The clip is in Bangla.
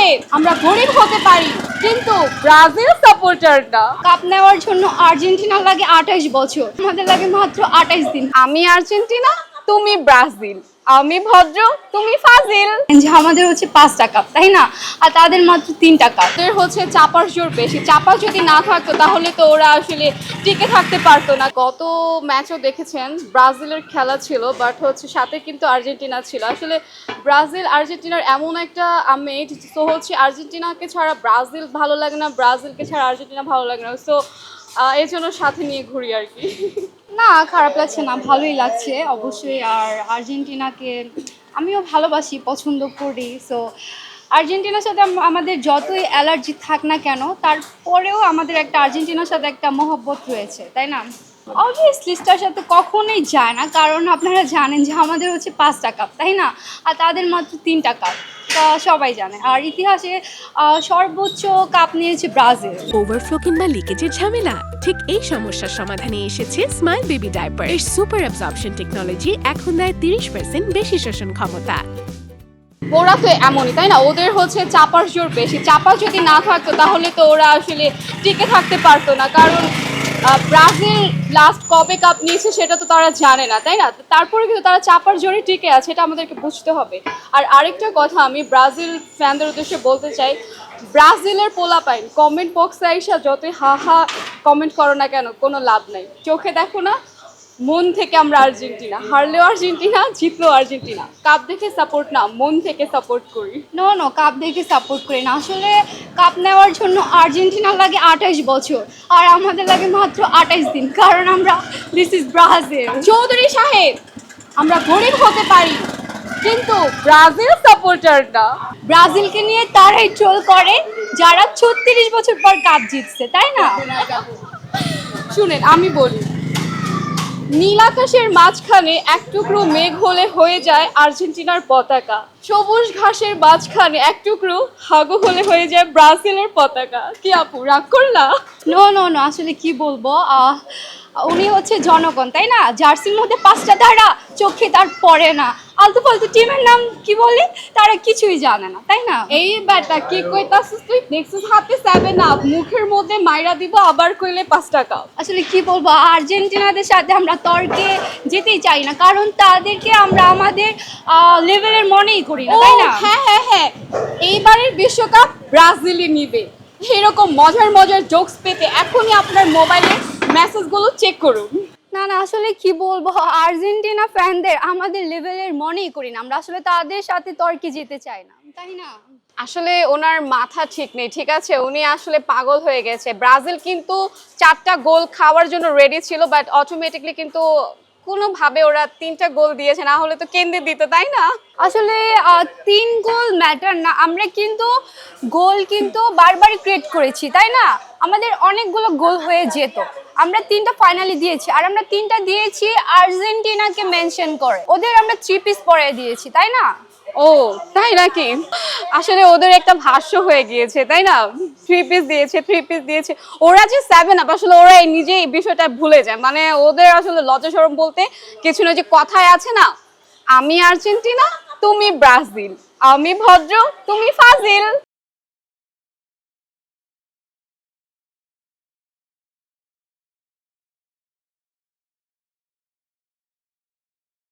সাহেব, আমরা গরিব হতে পারি কিন্তু ব্রাজিল সাপোর্টার না। কাপ নেওয়ার জন্য আর্জেন্টিনা লাগে 28 বছর, আমাদের লাগে মাত্র 28 দিন। আমি আর্জেন্টিনা, তুমি ব্রাজিল, আমি ভদ্র, তুমি ফাজিল। যে আমাদের হচ্ছে 5টা কাপ, তাই না? আর তাদের মাত্র 3টা কাপ। ওদের হচ্ছে চাপার জোর বেশি, চাপা যদি না থাকতো তাহলে তো ওরা আসলে টিকে থাকতে পারতো না। গত ম্যাচও দেখেছেন ব্রাজিলের খেলা ছিল, বাট হচ্ছে সাথে কিন্তু আর্জেন্টিনা ছিল। আসলে ব্রাজিল আর্জেন্টিনার এমন একটা আমেজ, তো হচ্ছে আর্জেন্টিনাকে ছাড়া ব্রাজিল ভালো লাগে না, ব্রাজিলকে ছাড়া আর্জেন্টিনা ভালো লাগে না। সো এর জন্য সাথে নিয়ে ঘুরি আর কি। না, খারাপ লাগছে না, ভালোই লাগছে অবশ্যই। আর আর্জেন্টিনাকে আমিও ভালোবাসি, পছন্দ করি। সো আর্জেন্টিনার সাথে আমাদের যতই অ্যালার্জি থাক না কেন, তারপরেও আমাদের একটা আর্জেন্টিনার সাথে একটা মহব্বত রয়েছে, তাই না? অবভিয়াসলি তার সাথে কখনোই যায় না, কারণ আপনারা জানেন যে আমাদের হচ্ছে 5টা কাপ, তাই না? আর তাদের মাত্র 3টা কাপ, তা সবাই জানে। আর ইতিহাসে সর্বোচ্চ কাপ নিয়েছে ব্রাজিল। ওভারফ্লো কিংবা লিকেজের ঝামেলা? ঠিক এই সমস্যার সমাধানে এসেছে স্মাইল বেবি ডাইপার। এর সুপার অ্যাবজর্পশন টেকনোলজি এখন দেয় 30% বেশি শোষণ ক্ষমতা। ওরা তো এমনই, তাই না? ওদের হচ্ছে চাপার জোর বেশি, চাপা যদি না থাকতো তাহলে তো ওরা আসলে টিকে থাকতে পারতো না। কারণ ব্রাজিল লাস্ট কবে কাপ নিয়েছে সেটা তো তারা জানে না, তাই না? তারপরে কিন্তু তারা চাপার জোরে টিকে আছে, এটা আমাদেরকে বুঝতে হবে। আর আরেকটা কথা আমি ব্রাজিল ফ্যানদের উদ্দেশ্যে বলতে চাই, ব্রাজিলের পোলাপাইন কমেন্ট বক্সে আইসা যতই হা হা কমেন্ট করো না কেন, কোনো লাভ নাই। চোখে দেখো না, মন থেকে আমরা আর্জেন্টিনা, হারলেও আর্জেন্টিনা, জিতলেও আর্জেন্টিনা। কাপ দেখে সাপোর্ট না, মন থেকে সাপোর্ট করি। নো, কাপ দেখে সাপোর্ট করি না। আসলে কাপ নেওয়ার জন্য আর্জেন্টিনা লাগে 28 বছর, আর আমাদের লাগে মাত্র 28 দিন, কারণ আমরা দিস ইজ ব্রাজিল। চৌধুরী সাহেব, আমরা গরিব হতে পারি কিন্তু ব্রাজিল সাপোর্টার না। ব্রাজিলকে নিয়ে তারাই ট্রোল করে যারা 36 বছর পর কাপ জিতছে, তাই না? শুনেন আমি বলি, নীল আকাশের মাঝখানে এক টুকরো মেঘ হলে হয়ে যায় আর্জেন্টিনার পতাকা, সবুজ ঘাসের মাঝখানে এক টুকরো হাগু হলে হয়ে যায় ব্রাজিলের পতাকা। কি আপু রাগ করলা? নো, আসলে কি বলবো, উনি হচ্ছে জনগণ, তাই না? জার্সির মধ্যে 5টা ধারা, চোখে তার পড়ে না। আলতু ফালতু টিমের নাম কি বলে তারা কিছুই জানে না, তাই না? এই ব্যাটা কি কইতাছিস তুই? দেখছিস হাতে 7 আপ, মুখের মধ্যে মাইরা দিব, আবার কইলে 5 টাকা। আসলে কি বলবো, আর্জেন্টিনাদের সাথে আমরা তর্কে যেতেই চাই না, কারণ তাদেরকে আমরা আমাদের লেভেলের মনেই করি না, তাই না? হ্যাঁ, এইবারের বিশ্বকাপ ব্রাজিলই নিবে। এরকম মজার মজার জোকস পেতে এখনই আপনার মোবাইলের মেসেজগুলো চেক করুন। না, আসলে কি বলবো, আর্জেন্টিনা ফ্যানদের আমাদের লেভেলের মনেই করি না, আমরা আসলে তাদের সাথে তর্কে যেতে চাই না, তাই না? আসলে ওনার মাথা ঠিক নেই, ঠিক আছে? উনি আসলে পাগল হয়ে গেছে। ব্রাজিল কিন্তু 4টা গোল খাওয়ার জন্য রেডি ছিল, বাট অটোমেটিকলি কিন্তু কোনোভাবে ওরা 3টা গোল দিয়েছে, না হলে তো কেন্দ্রে দিত, তাই না? আসলে 3 গোল ম্যাটার না, আমরা কিন্তু গোল কিন্তু বারবারই ক্রিয়েট করেছি, তাই না? আমাদের অনেকগুলো গোল হয়ে যেত, আমরা 3টা ফাইনালি দিয়েছি, আর আমরা 3টা দিয়েছি আর্জেন্টিনাকে মেনশন করে, ওদের আমরা 3 পিস পরে দিয়েছি, তাই না? ও তাই নাকি? আসলে ওদের একটা ভাষ্য হয়ে গিয়েছে, তাই না? 3 পিস দিয়েছে। ওরা যে 7 আপ, আসলে ওরা নিজেই এই বিষয়টা ভুলে যায়। মানে ওদের আসলে লজ্জা শরম বলতে কিছু না। যে কথায় আছে না, আমি আর্জেন্টিনা, তুমি ব্রাজিল, আমি ভদ্র, তুমি ফাজিল।